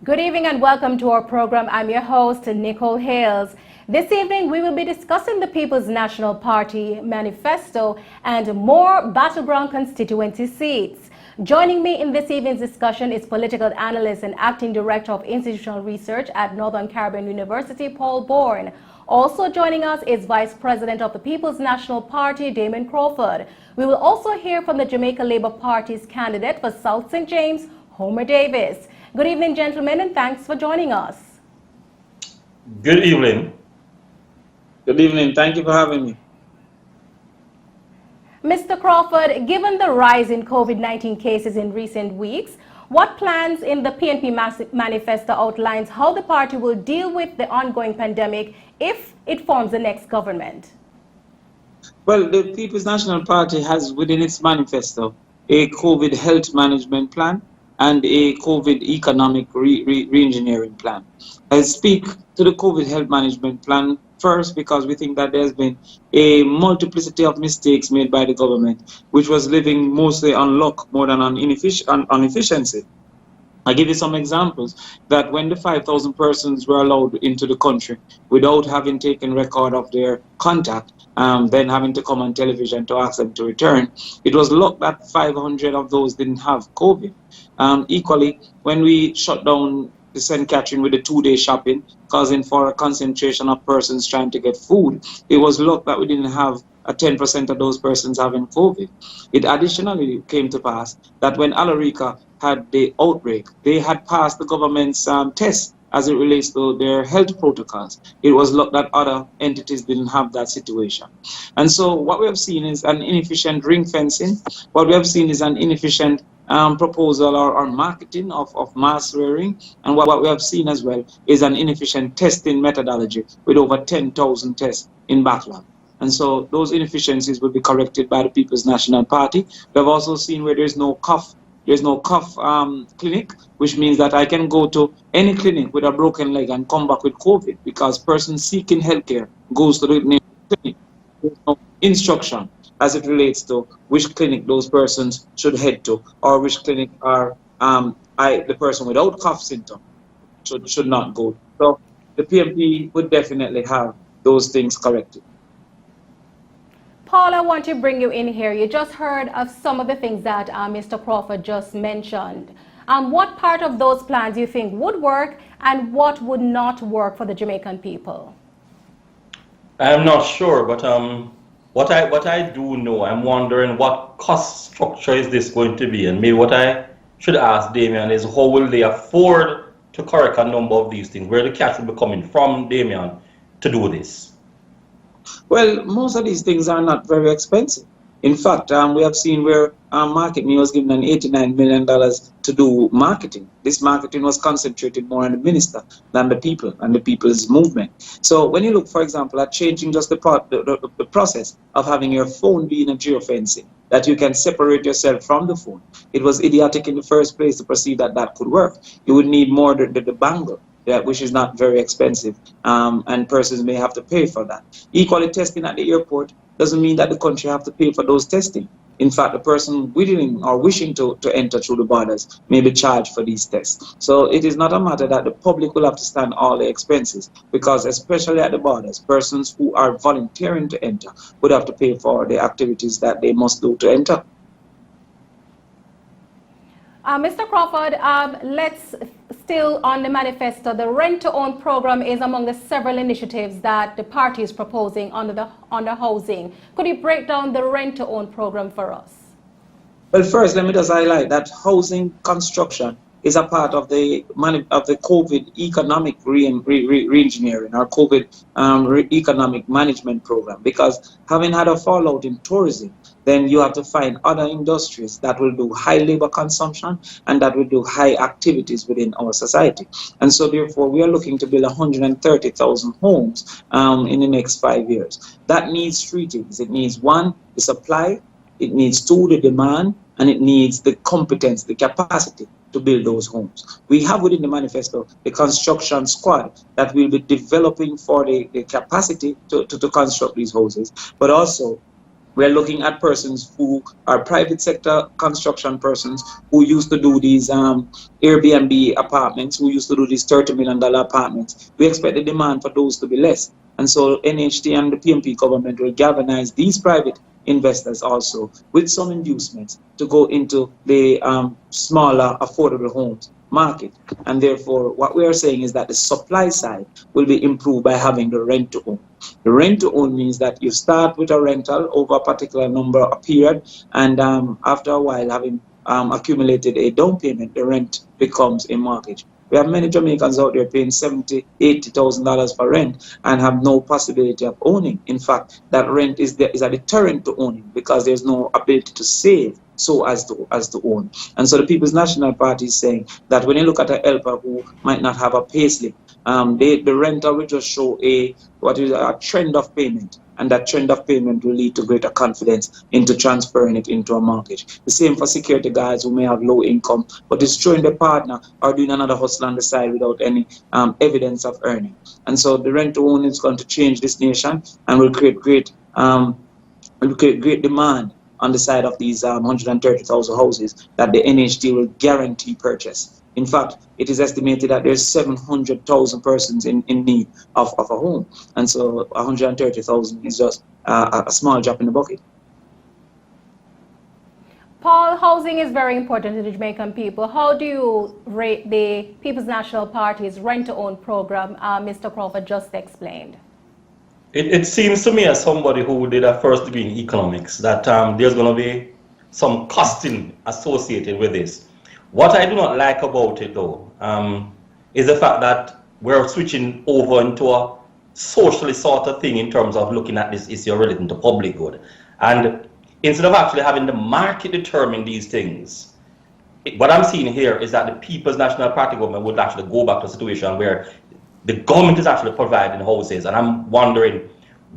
Good evening and welcome to our program. I'm your host, Nicole Hales. This evening, we will be discussing the People's National Party Manifesto and more battleground constituency seats. Joining me in this evening's discussion is political analyst and acting director of institutional research at Northern Caribbean University, Paul Bourne. Also joining us is Vice President of the People's National Party, Damion Crawford. We will also hear from the Jamaica Labour Party's candidate for South St. James, Homer Davis. Good evening, gentlemen, and thanks for joining us. Good evening. Good evening. Thank you for having me. Mr. Crawford, given the rise in COVID-19 cases in recent weeks, what plans in the Pnp Manifesto outlines how the party will deal with the ongoing pandemic if it forms the next government? Well, the People's National Party has within its manifesto a COVID health management plan and a COVID economic re-engineering plan. I speak to the COVID health management plan first because we think that there's been a multiplicity of mistakes made by the government, which was living mostly on luck more than on efficiency. I'll give you some examples that when the 5,000 persons were allowed into the country without having taken record of their contact, then having to come on television to ask them to return, it was luck that 500 of those didn't have COVID. Equally, when we shut down the St. Catherine with the 2-day shopping, causing for a concentration of persons trying to get food, it was luck that we didn't have 10% of those persons having COVID. It additionally came to pass that when Alarica had the outbreak, they had passed the government's test as it relates to their health protocols. It was luck that other entities didn't have that situation. And so what we have seen is an inefficient ring fencing. What we have seen is an inefficient proposal or marketing of mass wearing. And what we have seen as well is an inefficient testing methodology with over 10,000 tests in backlog. And so those inefficiencies will be corrected by the People's National Party. We have also seen where there's no cough clinic, which means that I can go to any clinic with a broken leg and come back with COVID because person seeking healthcare goes to the clinic. There's no instruction as it relates to which clinic those persons should head to or which clinic are the person without cough symptom should not go. So the PMP would definitely have those things corrected. Paul, I want to bring you in here. You just heard of some of the things that Mr. Crawford just mentioned. What part of those plans do you think would work and what would not work for the Jamaican people? I'm not sure, but what I do know, I'm wondering what cost structure is this going to be, and maybe what I should ask Damion is how will they afford to correct a number of these things? Where the cash will be coming from, Damion, to do this? Well, most of these things are not very expensive. In fact, we have seen where marketing was given an $89 million to do marketing. This marketing was concentrated more on the minister than the people and the people's movement. So when you look, for example, at changing just the process of having your phone being a geofencing, that you can separate yourself from the phone, it was idiotic in the first place to perceive that that could work. You would need more the bangle. Which is not very expensive, and persons may have to pay for that. Equally, testing at the airport doesn't mean that the country have to pay for those testing. In fact, the person willing or wishing to enter through the borders may be charged for these tests. So it is not a matter that the public will have to stand all the expenses, because especially at the borders, persons who are volunteering to enter would have to pay for the activities that they must do to enter. Mr. Crawford, let's still on the manifesto. The rent-to-own program is among the several initiatives that the party is proposing under housing. Could you break down the rent-to-own program for us? Well, first, let me just highlight that housing construction is a part of the COVID economic re-engineering or COVID economic management program, because having had a fallout in tourism, then you have to find other industries that will do high labor consumption and that will do high activities within our society. And so therefore, we are looking to build 130,000 homes in the next 5 years. That needs three things. It needs one, the supply, it needs two, the demand, and it needs the competence, the capacity to build those homes. We have within the manifesto the construction squad that will be developing for the capacity to construct these houses, but also We're looking at persons who are private sector construction persons who used to do these Airbnb apartments, who used to do these $30 million apartments. We expect the demand for those to be less. And so NHT and the PNP government will galvanize these private investors also with some inducements to go into the smaller affordable homes market. And therefore, what we are saying is that the supply side will be improved by having the rent to own. The rent to own means that you start with a rental over a particular number of period, and after a while, having accumulated a down payment, the rent becomes a mortgage. We have many Jamaicans out there paying $70,000, $80,000 for rent and have no possibility of owning. In fact, that rent is a deterrent to owning because there's no ability to save so as to own. And so the People's National Party is saying that when you look at a helper who might not have a payslip, the renter will just show a trend of payment, and that trend of payment will lead to greater confidence into transferring it into a mortgage. The same for security guards who may have low income, but destroying their partner or doing another hustle on the side without any evidence of earning. And so the rent to own is going to change this nation and will create great demand on the side of these 130,000 houses that the NHT will guarantee purchase. In fact, it is estimated that there's 700,000 persons in need of a home. And so 130,000 is just a small drop in the bucket. Paul, housing is very important to the Jamaican people. How do you rate the People's National Party's rent-to-own program Mr. Crawford just explained? It seems to me, as somebody who did a first degree in economics, that there's going to be some costing associated with this. What I do not like about it, though, is the fact that we're switching over into a socially sort of thing in terms of looking at this issue relating to public good. And instead of actually having the market determine these things, what I'm seeing here is that the People's National Party government would actually go back to a situation where the government is actually providing houses, and I'm wondering,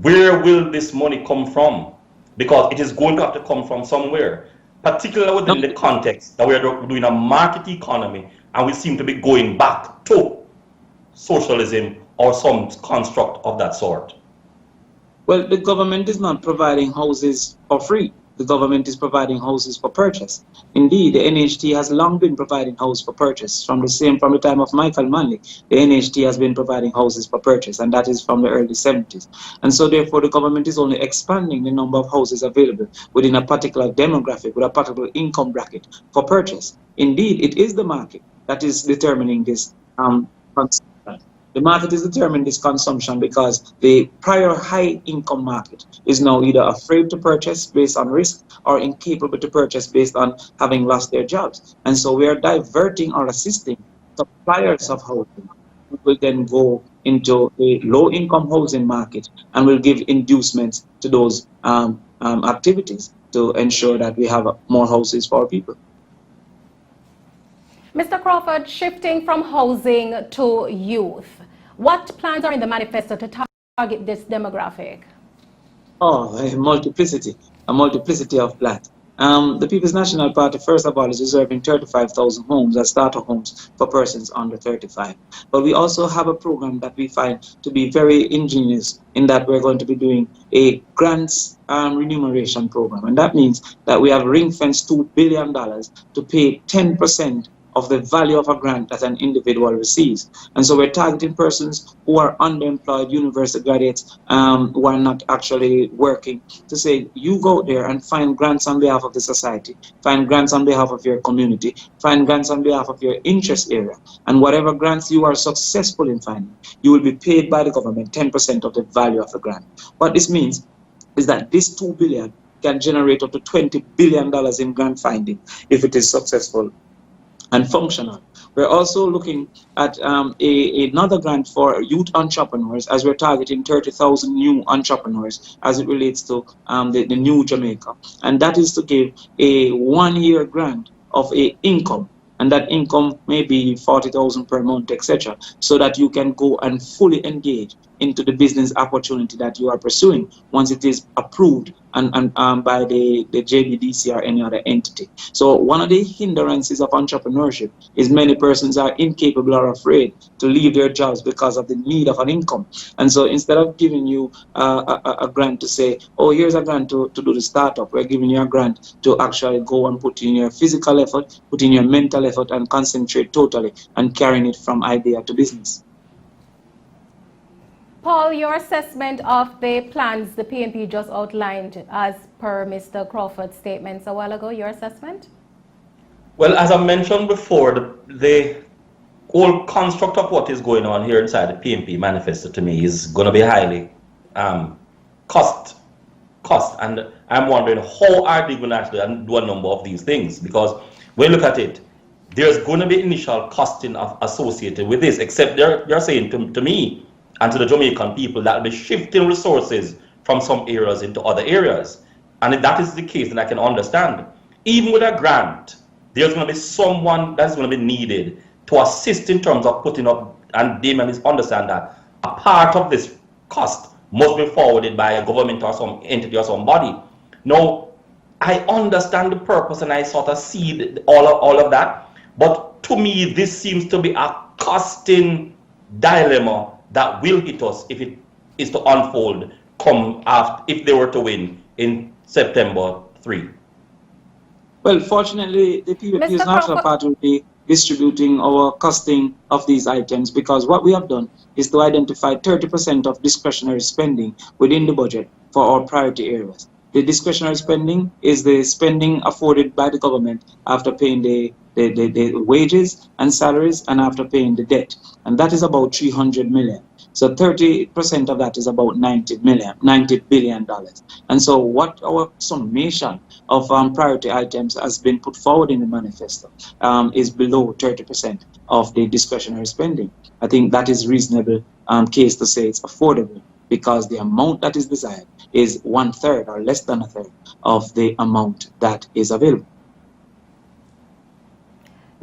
where will this money come from? Because it is going to have to come from somewhere, particularly within the context that we are doing a market economy, and we seem to be going back to socialism or some construct of that sort. Well, the government is not providing houses for free. The government is providing houses for purchase. Indeed, the NHT has long been providing houses for purchase. From the time of Michael Manley, the NHT has been providing houses for purchase, and that is from the early 70s. And so therefore, the government is only expanding the number of houses available within a particular demographic, with a particular income bracket for purchase. Indeed, it is the market that is determining this consumption. The market is determining this consumption because the prior high income market is now either afraid to purchase based on risk or incapable to purchase based on having lost their jobs. And so we are diverting or assisting suppliers of housing who will then go into a low income housing market and will give inducements to those activities to ensure that we have more houses for our people. Mr. Crawford, shifting from housing to youth, what plans are in the manifesto to target this demographic? Oh, a multiplicity of plans. The People's National Party, first of all, is reserving 35,000 homes as starter homes for persons under 35. But we also have a program that we find to be very ingenious in that we're going to be doing a grants remuneration program. And that means that we have ring-fenced $2 billion to pay 10% of the value of a grant that an individual receives. And so we're targeting persons who are underemployed, university graduates who are not actually working, to say, you go there and find grants on behalf of the society, find grants on behalf of your community, find grants on behalf of your interest area. And whatever grants you are successful in finding, you will be paid by the government 10% of the value of the grant. What this means is that this $2 billion can generate up to $20 billion in grant finding if it is successful and functional. We're also looking at another grant for youth entrepreneurs, as we're targeting 30,000 new entrepreneurs as it relates to the new Jamaica. And that is to give a 1-year grant of a income, and that income may be 40,000 per month, etc., so that you can go and fully engage into the business opportunity that you are pursuing once it is approved and by the JBDC or any other entity. So one of the hindrances of entrepreneurship is many persons are incapable or afraid to leave their jobs because of the need of an income. And so instead of giving you a grant to say, oh, here's a grant to do the startup, we're giving you a grant to actually go and put in your physical effort, put in your mental effort, and concentrate totally and carrying it from idea to business. Paul, your assessment of the plans the PNP just outlined as per Mr. Crawford's statements a while ago, your assessment? Well, as I mentioned before, the whole construct of what is going on here inside the Pnp Manifesto to me is going to be highly cost. And I'm wondering how are they going to actually do a number of these things? Because when you look at it, there's going to be initial costing associated with this, except they're saying to me and to the Jamaican people that will be shifting resources from some areas into other areas. And if that is the case, then I can understand. Even with a grant, there's going to be someone that's going to be needed to assist in terms of putting up, and Damion is understand that a part of this cost must be forwarded by a government or some entity or somebody. Now, I understand the purpose and I sort of see all of that, but to me, this seems to be a costing dilemma that will hit us if it is to unfold come after, if they were to win in September 3. Well, fortunately, the PPP's National Party will be distributing our costing of these items, because what we have done is to identify 30% of discretionary spending within the budget for our priority areas. The discretionary spending is the spending afforded by the government after paying the wages and salaries and after paying the debt. And that is about 300 million. So 30% of that is about $90 billion. And so what our summation of priority items has been put forward in the manifesto is below 30% of the discretionary spending. I think that is reasonable case to say it's affordable, because the amount that is desired is 1/3 or less than 1/3 of the amount that is available.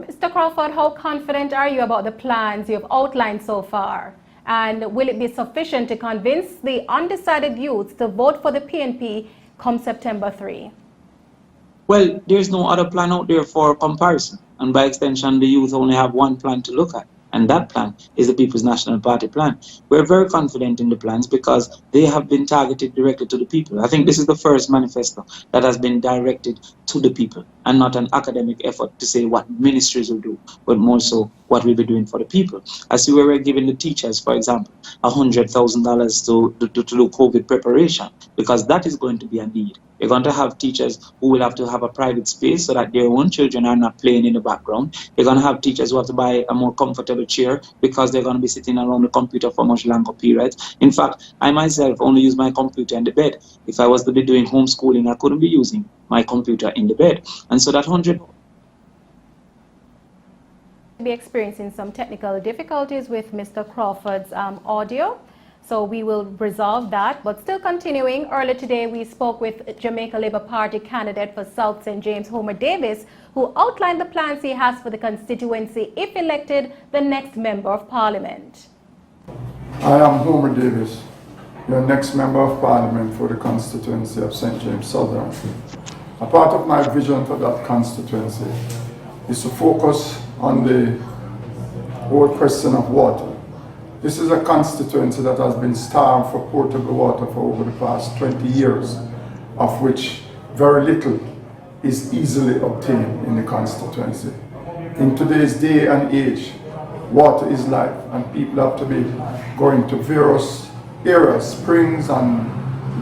Mr. Crawford, how confident are you about the plans you've outlined so far? And will it be sufficient to convince the undecided youths to vote for the PNP come September 3? Well, there's no other plan out there for comparison. And by extension, the youth only have one plan to look at. And that plan is the People's National Party plan. We're very confident in the plans because they have been targeted directly to the people. I think this is the first manifesto that has been directed to the people and not an academic effort to say what ministries will do, but more so what we'll be doing for the people. I see where we're giving the teachers, for example, $100,000 to do COVID preparation, because that is going to be a need. You're going to have teachers who will have to have a private space so that their own children are not playing in the background. You're going to have teachers who have to buy a more comfortable chair because they're going to be sitting around the computer for much longer periods. In fact, I myself only use my computer in the bed. If I was to be doing homeschooling, I couldn't be using my computer in the bed. And so that 100... Be experiencing some technical difficulties with Mr. Crawford's audio. So we will resolve that, but still continuing. Earlier today, we spoke with Jamaica Labour Party candidate for South St. James, Homer Davis, who outlined the plans he has for the constituency if elected the next Member of Parliament. I am Homer Davis, your next Member of Parliament for the constituency of St. James Southern. A part of my vision for that constituency is to focus on the whole question of water. This is a constituency that has been starved for potable water for over the past 20 years, of which very little is easily obtained in the constituency. In today's day and age, water is life, and people have to be going to various areas, springs and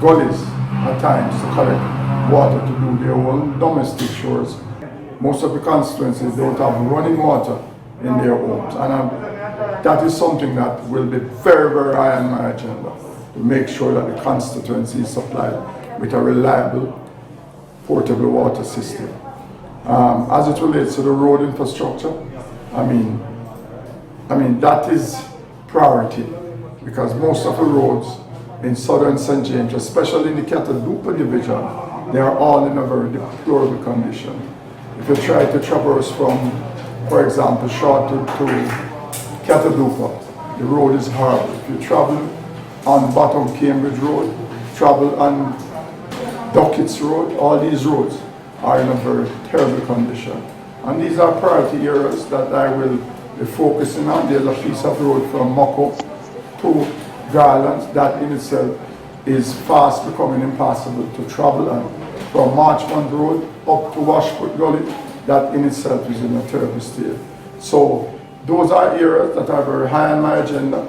gullies at times to collect water to do their own domestic chores. Most of the constituencies don't have running water in their homes, and that is something that will be very, very high on my agenda, to make sure that the constituency is supplied with a reliable, potable water system. As it relates to the road infrastructure, I mean that is priority, because most of the roads in southern St. James, especially in the Catadupa division, they are all in a very deplorable condition. If you try to traverse from, for example, Short to Catadupa, the road is horrible. If you travel on Bottom Cambridge Road, travel on Duckett's Road. All these roads are in a very terrible condition. And these are priority areas that I will be focusing on. There's a piece of road from Moko to Garland that in itself is fast becoming impossible to travel on. From Marchmont Road up to Washput Gully, that in itself is in a terrible state. So those are areas that are very high on my agenda.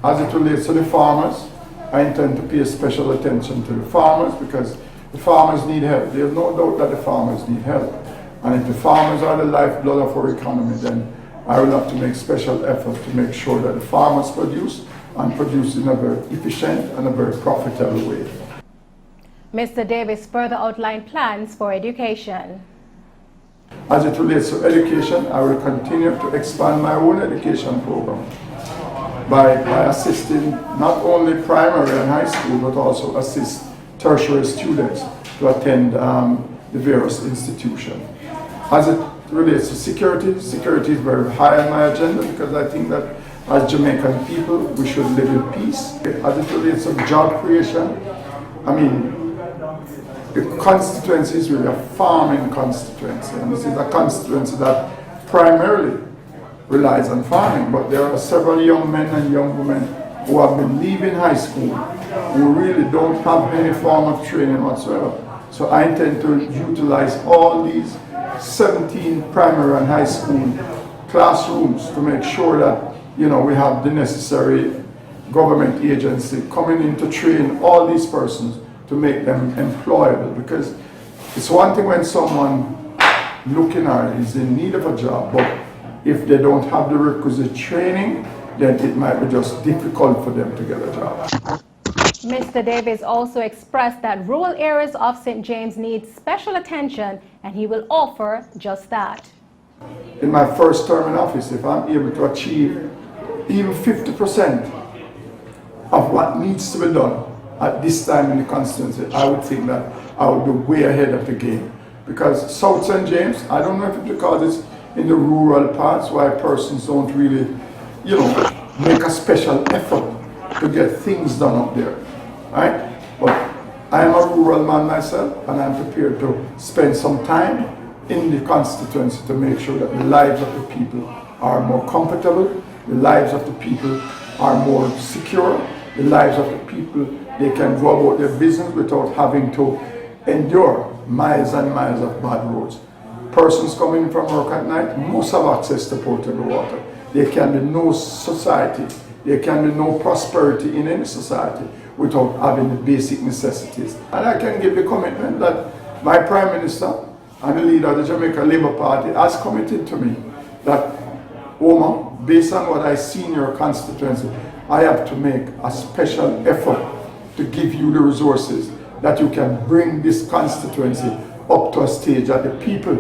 As it relates to the farmers, I intend to pay special attention to the farmers because the farmers need help. There's no doubt that the farmers need help. And if the farmers are the lifeblood of our economy, then I will have to make special effort to make sure that the farmers produce and produce in a very efficient and a very profitable way. Mr. Davis further outlined plans for education. As it relates to education, I will continue to expand my own education program by assisting not only primary and high school, but also assist tertiary students to attend the various institutions. As it relates to security, security is very high on my agenda because I think that as Jamaican people, we should live in peace. As it relates to job creation, I mean, the constituency is really a farming constituency, and this is a constituency that primarily relies on farming, but there are several young men and young women who have been leaving high school who really don't have any form of training whatsoever. So I intend to utilize all these 17 primary and high school classrooms to make sure that we have the necessary government agency coming in to train all these persons to make them employable, because it's one thing when someone looking at it is in need of a job, but if they don't have the requisite training, then it might be just difficult for them to get a job. Mr. Davis also expressed that rural areas of St. James need special attention, and he will offer just that. In my first term in office, if I'm able to achieve even 50% of what needs to be done at this time in the constituency, I would think that I would be way ahead of the game. Because South St. James, I don't know if it's because it's in the rural parts why persons don't really, make a special effort to get things done up there, right? But I'm a rural man myself, and I'm prepared to spend some time in the constituency to make sure that the lives of the people are more comfortable, the lives of the people are more secure, the lives of the people, they can go about their business without having to endure miles and miles of bad roads. Persons coming from work at night must have access to potable water. There can be no society, there can be no prosperity in any society without having the basic necessities. And I can give the commitment that my Prime Minister and the leader of the Jamaica Labour Party has committed to me that, Omar, based on what I see in your constituency, I have to make a special effort to give you the resources that you can bring this constituency up to a stage that the people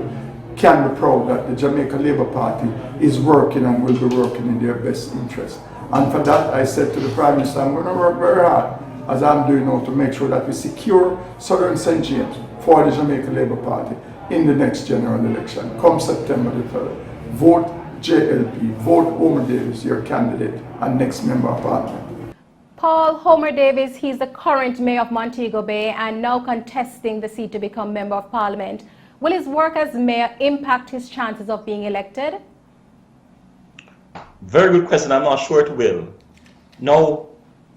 can be proud that the Jamaica Labour Party is working and will be working in their best interest. And for that, I said to the Prime Minister, I'm going to work very hard, as I'm doing now, to make sure that we secure Southern St. James for the Jamaica Labour Party in the next general election, come September the 3rd. Vote JLP, vote Homer Davis, your candidate and next member of Parliament. Paul Homer Davis, he's the current mayor of Montego Bay and now contesting the seat to become member of Parliament. Will his work as mayor impact his chances of being elected? Very good question. I'm not sure it will. Now,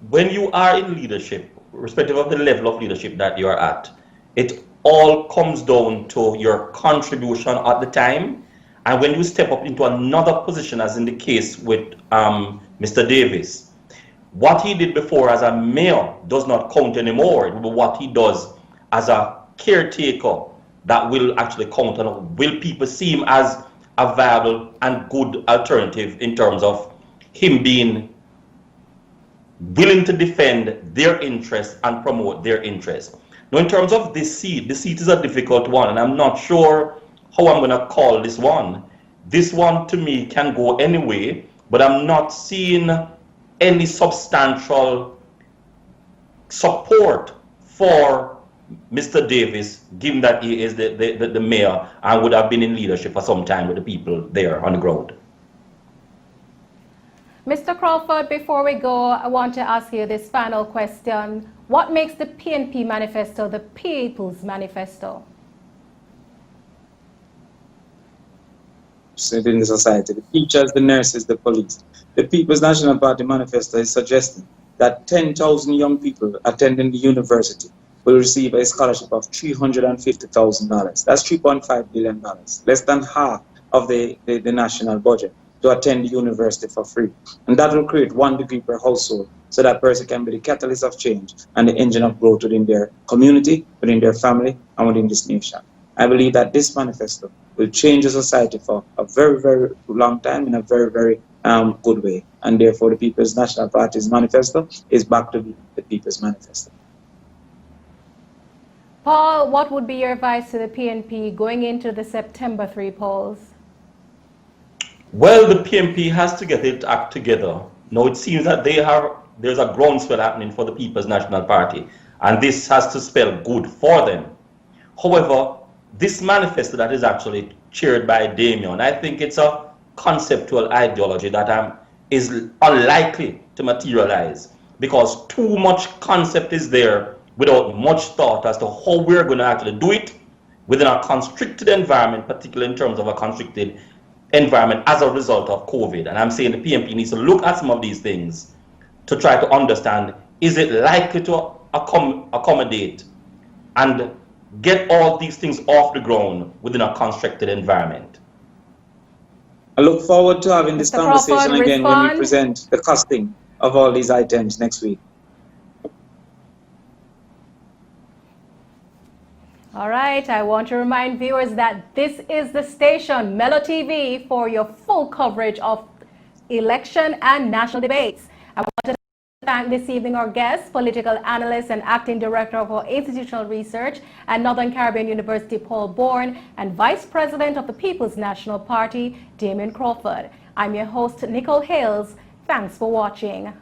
when you are in leadership, irrespective of the level of leadership that you are at, it all comes down to your contribution at the time. And when you step up into another position, as in the case with Mr. Davis, what he did before as a mayor does not count anymore. It will be what he does as a caretaker that will actually count. And will people see him as a viable and good alternative in terms of him being willing to defend their interests and promote their interests. Now, in terms of this seat is a difficult one, and I'm not sure how I'm going to call this one. This one to me can go anyway, but I'm not seeing any substantial support for Mr. Davis, given that he is the mayor and would have been in leadership for some time with the people there on the ground. Mr. Crawford, before we go, I want to ask you this final question. What makes the Pnp Manifesto the People's Manifesto? In the society, the teachers, the nurses, the police. The People's National Party Manifesto is suggesting that 10,000 young people attending the university will receive a scholarship of $350,000. That's $3.5 billion, less than half of the national budget, to attend the university for free. And that will create 1 degree per household, so that person can be the catalyst of change and the engine of growth within their community, within their family, and within this nation. I believe that this manifesto will change the society for a very, very long time in a very, very good way. And therefore, the People's National Party's manifesto is back to be the People's Manifesto. Paul, what would be your advice to the PNP going into the September 3 polls? Well, the PNP has to get its act together. Now, it seems that there's a groundswell happening for the People's National Party, and this has to spell good for them. However, this manifesto that is actually chaired by Damion, I think it's a conceptual ideology that is unlikely to materialize, because too much concept is there without much thought as to how we're going to actually do it within a constricted environment, particularly in terms of a constricted environment as a result of COVID. And I'm saying the PNP needs to look at some of these things to try to understand, is it likely to accommodate and get all these things off the ground within a constricted environment? I look forward to having this Mr. conversation Crawford, again when we respond. present the costing of all these items next week. All right, I want to remind viewers that this is the station, Mellow TV, for your full coverage of election and national debates. I want to thank this evening our guest, political analyst and acting director of our institutional research at Northern Caribbean University, Paul Bourne, and vice president of the People's National Party, Damion Crawford. I'm your host, Nicole Hales. Thanks for watching.